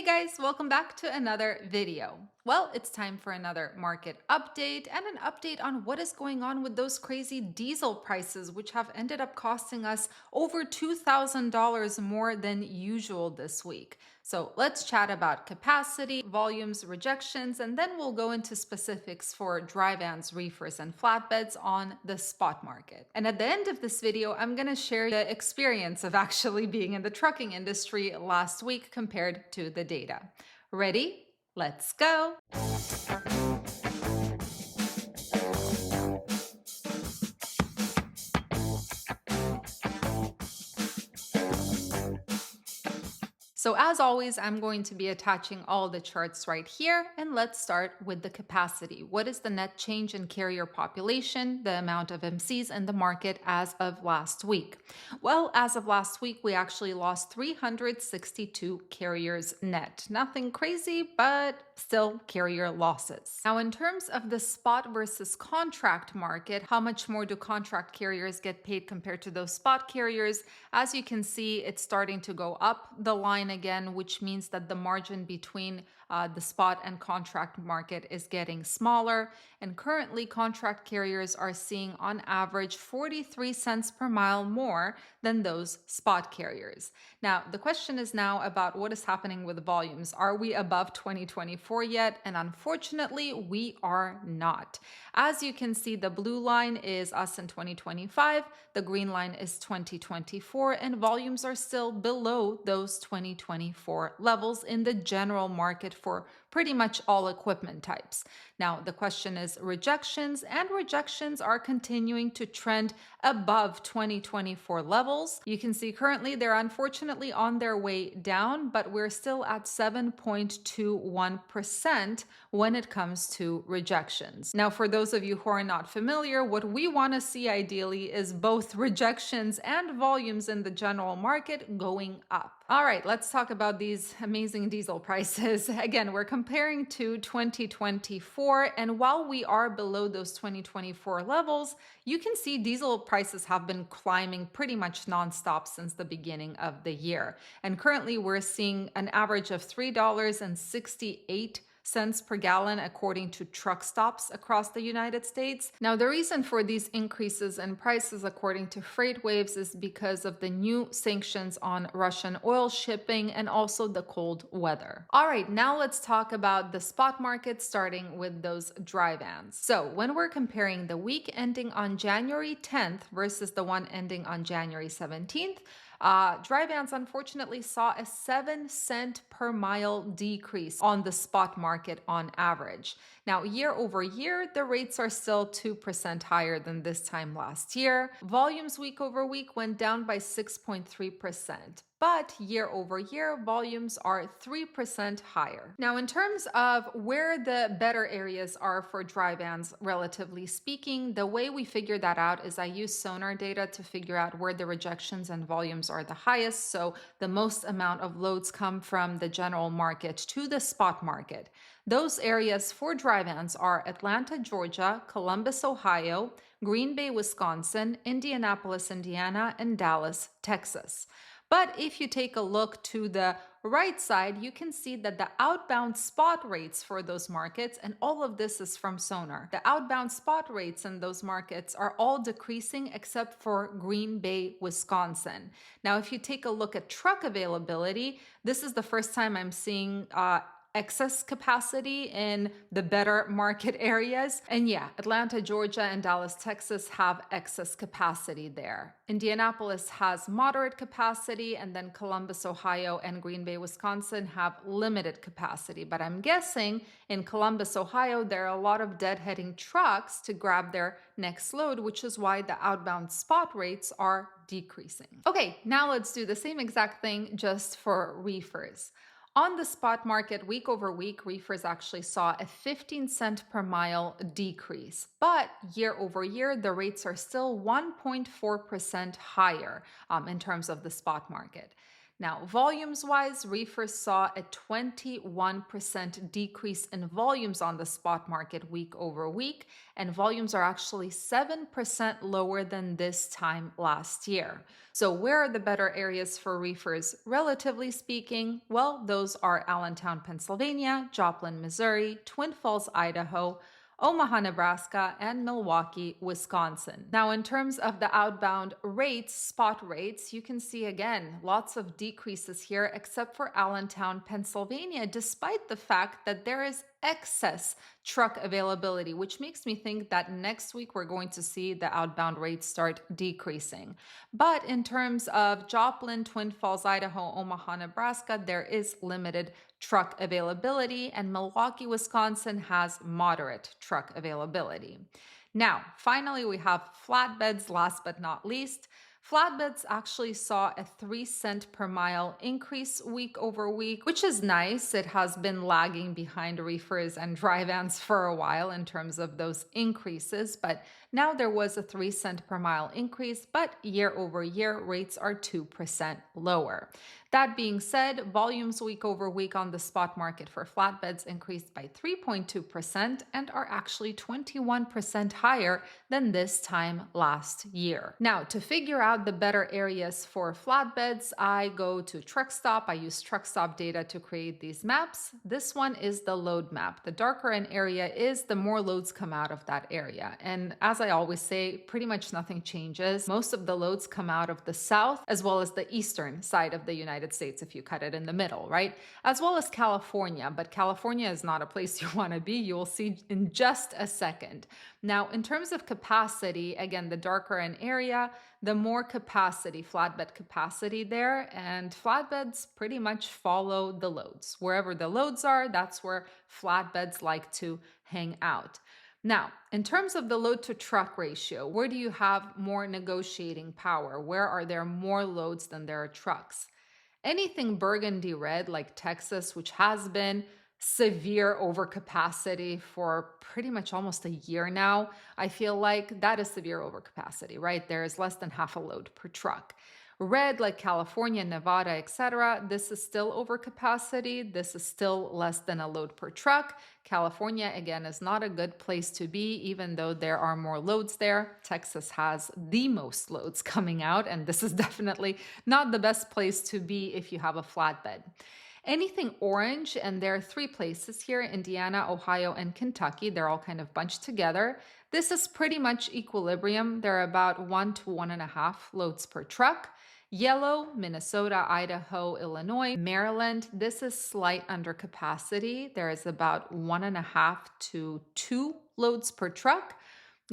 guys, welcome back to another video. Well, it's time for another market update and an update on what is going on with those crazy diesel prices, which have ended up costing us over $2,000 more than usual this week. So let's chat about capacity, volumes, rejections, and then we'll go into specifics for dry vans, reefers, and flatbeds on the spot market. And at the end of this video, I'm going to share the experience of actually being in the trucking industry last week compared to the data. Ready? Let's go. So as always, I'm going to be attaching all the charts right here, and let's start with the capacity. What is the net change in carrier population, the amount of MCs in the market as of last week? Well, as of last week, we actually lost 362 carriers net. Nothing crazy, but still carrier losses. Now, in terms of the spot versus contract market, how much more do contract carriers get paid compared to those spot carriers? As you can see, it's starting to go up the line again, which means that the margin between the spot and contract market is getting smaller. And currently, contract carriers are seeing on average 43 cents per mile more than those spot carriers. Now, the question is now about what is happening with volumes. Are we above 2024 yet? And unfortunately, we are not. As you can see, the blue line is us in 2025, the green line is 2024, and volumes are still below those 2024 levels in the general market for pretty much all equipment types. Now, the question is rejections, and rejections are continuing to trend above 2024 levels. You can see currently they're unfortunately on their way down, but we're still at 7.21% when it comes to rejections. Now, for those of you who are not familiar, what we want to see ideally is both rejections and volumes in the general market going up. All right, let's talk about these amazing diesel prices. Again, we're comparing to 2024, and while we are below those 2024 levels, you can see diesel prices have been climbing pretty much nonstop since the beginning of the year. And currently, we're seeing an average of $3.68 per gallon according to truck stops across the United States. Now, the reason for these increases in prices according to FreightWaves is because of the new sanctions on Russian oil shipping and also the cold weather. All right, now let's talk about the spot market, starting with those dry vans. So when we're comparing the week ending on January 10th versus the one ending on January 17th, dry vans unfortunately saw a 7 cent per mile decrease on the spot market on average. Now, year over year, the rates are still 2% higher than this time last year. Volumes week over week went down by 6.3%. But year over year, volumes are 3% higher. Now, in terms of where the better areas are for dry vans, relatively speaking, the way we figure that out is I use sonar data to figure out where the rejections and volumes are the highest. So the most amount of loads come from the general market to the spot market. Those areas for dry vans are Atlanta, Georgia, Columbus, Ohio, Green Bay, Wisconsin, Indianapolis, Indiana, and Dallas, Texas. But if you take a look to the right side, you can see that the outbound spot rates for those markets, and all of this is from Sonar, the outbound spot rates in those markets are all decreasing except for Green Bay, Wisconsin. Now, if you take a look at truck availability, this is the first time I'm seeing excess capacity in the better market areas. And yeah, Atlanta, Georgia, and Dallas, Texas have excess capacity there. Indianapolis has moderate capacity, and then Columbus, Ohio, and Green Bay, Wisconsin have limited capacity. But I'm guessing in Columbus, Ohio, there are a lot of deadheading trucks to grab their next load, which is why the outbound spot rates are decreasing. Okay, now let's do the same exact thing just for reefers. On the spot market, week over week, reefers actually saw a 15 cent per mile decrease. But year over year, the rates are still 1.4% higher in terms of the spot market. Now, volumes wise, reefers saw a 21% decrease in volumes on the spot market week over week, and volumes are actually 7% lower than this time last year. So, where are the better areas for reefers, relatively speaking? Well, those are Allentown, Pennsylvania, Joplin, Missouri, Twin Falls, Idaho, Omaha, Nebraska, and Milwaukee, Wisconsin. Now, in terms of the outbound rates, spot rates, you can see again lots of decreases here, except for Allentown, Pennsylvania, despite the fact that there is excess truck availability, which makes me think that next week we're going to see the outbound rates start decreasing. But in terms of Joplin, Twin Falls, Idaho, Omaha, Nebraska, there is limited truck availability, and Milwaukee, Wisconsin has moderate truck availability. Now, finally, we have flatbeds, last but not least. Flatbeds actually saw a 3 cent per mile increase week over week, which is nice. It has been lagging behind reefers and dry vans for a while in terms of those increases, but now there was a 3 cent per mile increase, but year over year rates are 2% lower. That being said, volumes week over week on the spot market for flatbeds increased by 3.2% and are actually 21% higher than this time last year. Now, to figure out the better areas for flatbeds, I go to TruckStop. I use TruckStop data to create these maps. This one is the load map. The darker an area is, the more loads come out of that area. And as I always say, pretty much nothing changes. Most of the loads come out of the south as well as the eastern side of the United States if you cut it in the middle, right? As well as California, but California is not a place you want to be. You will see in just a second. Now, in terms of capacity, again, the darker an area, the more capacity, flatbed capacity there, and flatbeds pretty much follow the loads. Wherever the loads are, that's where flatbeds like to hang out. Now, in terms of the load to truck ratio, where do you have more negotiating power? Where are there more loads than there are trucks? Anything burgundy red like Texas, which has been severe overcapacity for pretty much almost a year now, I feel like that is severe overcapacity, right? There is less than half a load per truck. Red like California, Nevada, etc., this is still overcapacity. This is still less than a load per truck. California, again, is not a good place to be, even though there are more loads there. Texas has the most loads coming out, and this is definitely not the best place to be if you have a flatbed. Anything orange, and there are 3 places here, Indiana, Ohio, and Kentucky. They're all kind of bunched together. This is pretty much equilibrium. There are about 1 to 1.5 loads per truck. Yellow, Minnesota, Idaho, Illinois, Maryland. This is slight under capacity. There is about 1.5 to 2 loads per truck.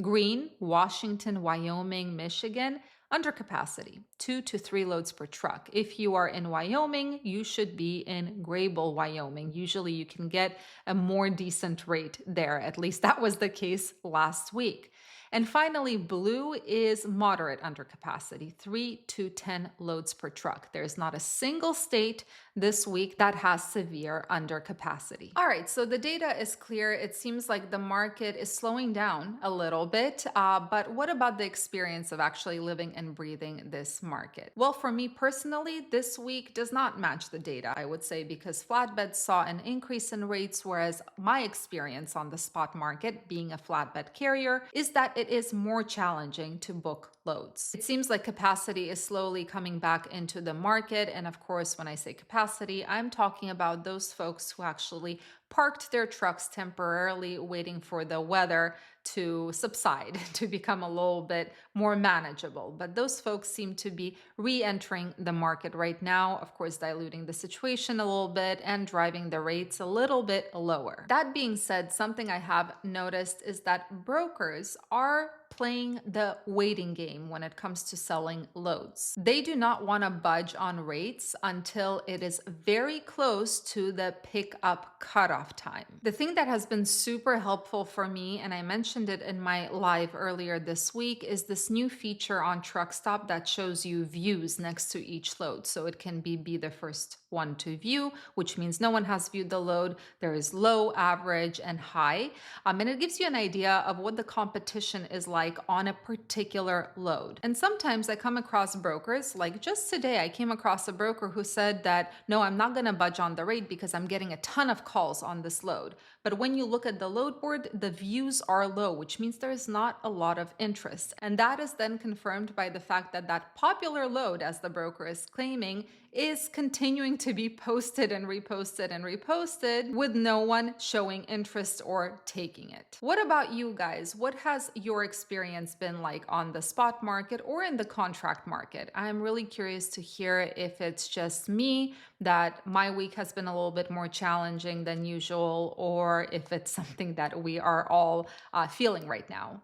Green, Washington, Wyoming, Michigan, under capacity, 2 to 3 loads per truck. If you are in Wyoming, you should be in Grable, Wyoming. Usually you can get a more decent rate there. At least that was the case last week. And finally, blue is moderate under capacity, 3 to 10 loads per truck. There's not a single state this week that has severe under capacity. All right, so the data is clear. It seems like the market is slowing down a little bit, but what about the experience of actually living and breathing this market? Well, for me personally, this week does not match the data, I would say, because flatbeds saw an increase in rates, whereas my experience on the spot market, being a flatbed carrier, is that it is more challenging to book loads. It seems like capacity is slowly coming back into the market. And of course, when I say capacity, I'm talking about those folks who actually parked their trucks temporarily waiting for the weather to subside, to become a little bit more manageable. But those folks seem to be re-entering the market right now, of course, diluting the situation a little bit and driving the rates a little bit lower. That being said, something I have noticed is that brokers are playing the waiting game when it comes to selling loads. They do not want to budge on rates until it is very close to the pickup cutoff time. The thing that has been super helpful for me, and I mentioned it in my live earlier this week, is this new feature on TruckStop that shows you views next to each load. So it can be the first one to view, which means no one has viewed the load. There is low, average, and high. And it gives you an idea of what the competition is like on a particular load. And sometimes I come across brokers, like just today, I came across a broker who said that, no, I'm not going to budge on the rate because I'm getting a ton of calls on this load. But when you look at the load board, the views are low, which means there is not a lot of interest. And that is then confirmed by the fact that that popular load, as the broker is claiming, is continuing to be posted and reposted and reposted with no one showing interest or taking it. What about you guys? What has your experience been like on the spot market or in the contract market? I'm really curious to hear if it's just me that my week has been a little bit more challenging than usual, or if it's something that we are all feeling right now.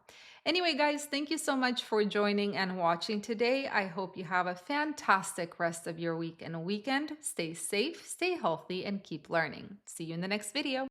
Anyway, guys, thank you so much for joining and watching today. I hope you have a fantastic rest of your week and weekend. Stay safe, stay healthy, and keep learning. See you in the next video.